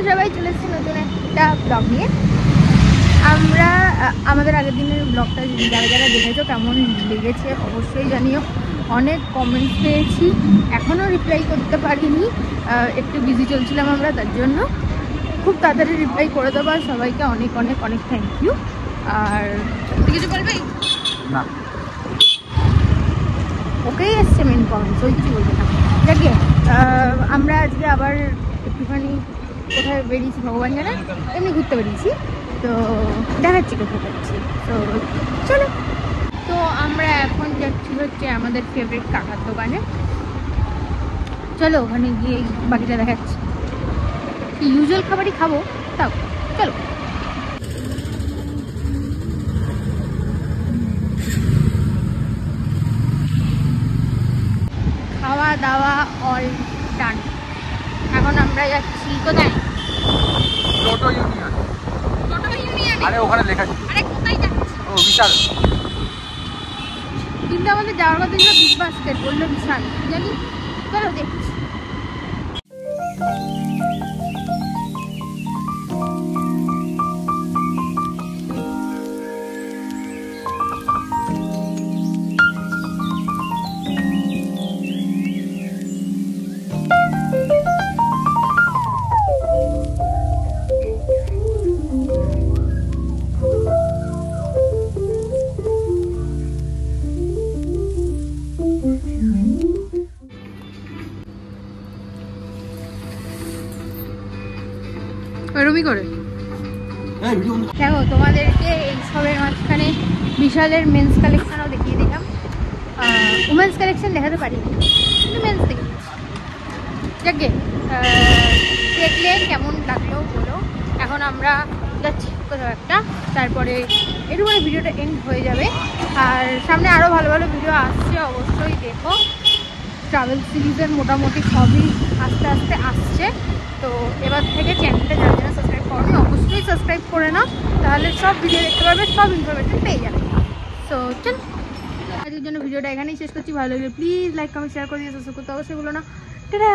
সবাই চলে এসেছি নতুন একটা ব্লগ নিয়ে। আমরা আমাদের আগের দিনের ব্লগটা যারা যারা দেখেছো কেমন লেগেছে অবশ্যই জানিও। অনেক কমেন্ট পেয়েছি, এখনও রিপ্লাই করতে পারিনি, একটু বিজি চলছিলাম আমরা, তার জন্য খুব তাড়াতাড়ি রিপ্লাই করে দেবো। আর সবাইকে অনেক অনেক অনেক থ্যাংক ইউ। আর কিছু বলবে না, ওকেই এসছে মেন কমেন্টস, ওই কিছু বলবে না। দেখে আমরা আজকে আবার একটুখানি কোথায় বেরিয়েছি ভগবান জানে, এমনি ঘুরতে বেরিয়েছি, তো দেখাচ্ছি কোথায় যাচ্ছি। তো চলো, তো আমরা এখন যাচ্ছি হচ্ছে আমাদের ফেভারিট কাকার দোকানে। চলো ওখানে গিয়ে বাকিটা দেখাচ্ছি। ইউজুয়াল খাবারই খাবো, তাও চলো। খাওয়া দাওয়া অল ডান। এখন আমরা যাচ্ছি কোথায়? টোটো ইউনিয়ন। টোটো ইউনিয়ন? আরে ওখানে লেখা আছে। আরে কোথায় যাচ্ছি? ও বিশাল। কিন্তু আমাদের যাওয়ার কথা ছিল বিগ বাস্কেট, বললো বিশাল, জানি। চলো দেখছি। এরকমই করে দেখো, তোমাদেরকে এইসবের মাঝখানে বিশালের মেন্স কালেকশনও দেখিয়ে দিলাম। উমেন্স কালেকশন দেখাতে পারি, কিন্তু মেন্স দেখি। যাকে দেখলে কেমন লাগলো বলো। এখন আমরা যাচ্ছি কোথাও একটা, তারপরে এরকম ভিডিওটা এন্ড হয়ে যাবে। আর সামনে আরও ভালো ভালো ভিডিও আসছে, অবশ্যই দেখো। ট্রাভেল সিরিজের মোটামুটি সবই আস্তে আস্তে আসছে। তো এবার থেকে চ্যানেলটা যারা যারা সাবস্ক্রাইব করবে অবশ্যই সাবস্ক্রাইব করে নাও, তাহলে সব ভিডিও দেখতে পারবে, সব ইনফরমেশন পেয়ে যাবে। সো চল, আজকের জন্য ভিডিওটা এখানেই শেষ করছি। ভালো লাগলে প্লিজ লাইক কমেন্ট শেয়ার করে দিয়ে সাবস্ক্রাইব করতে অবশ্যই বলো না। টাটা।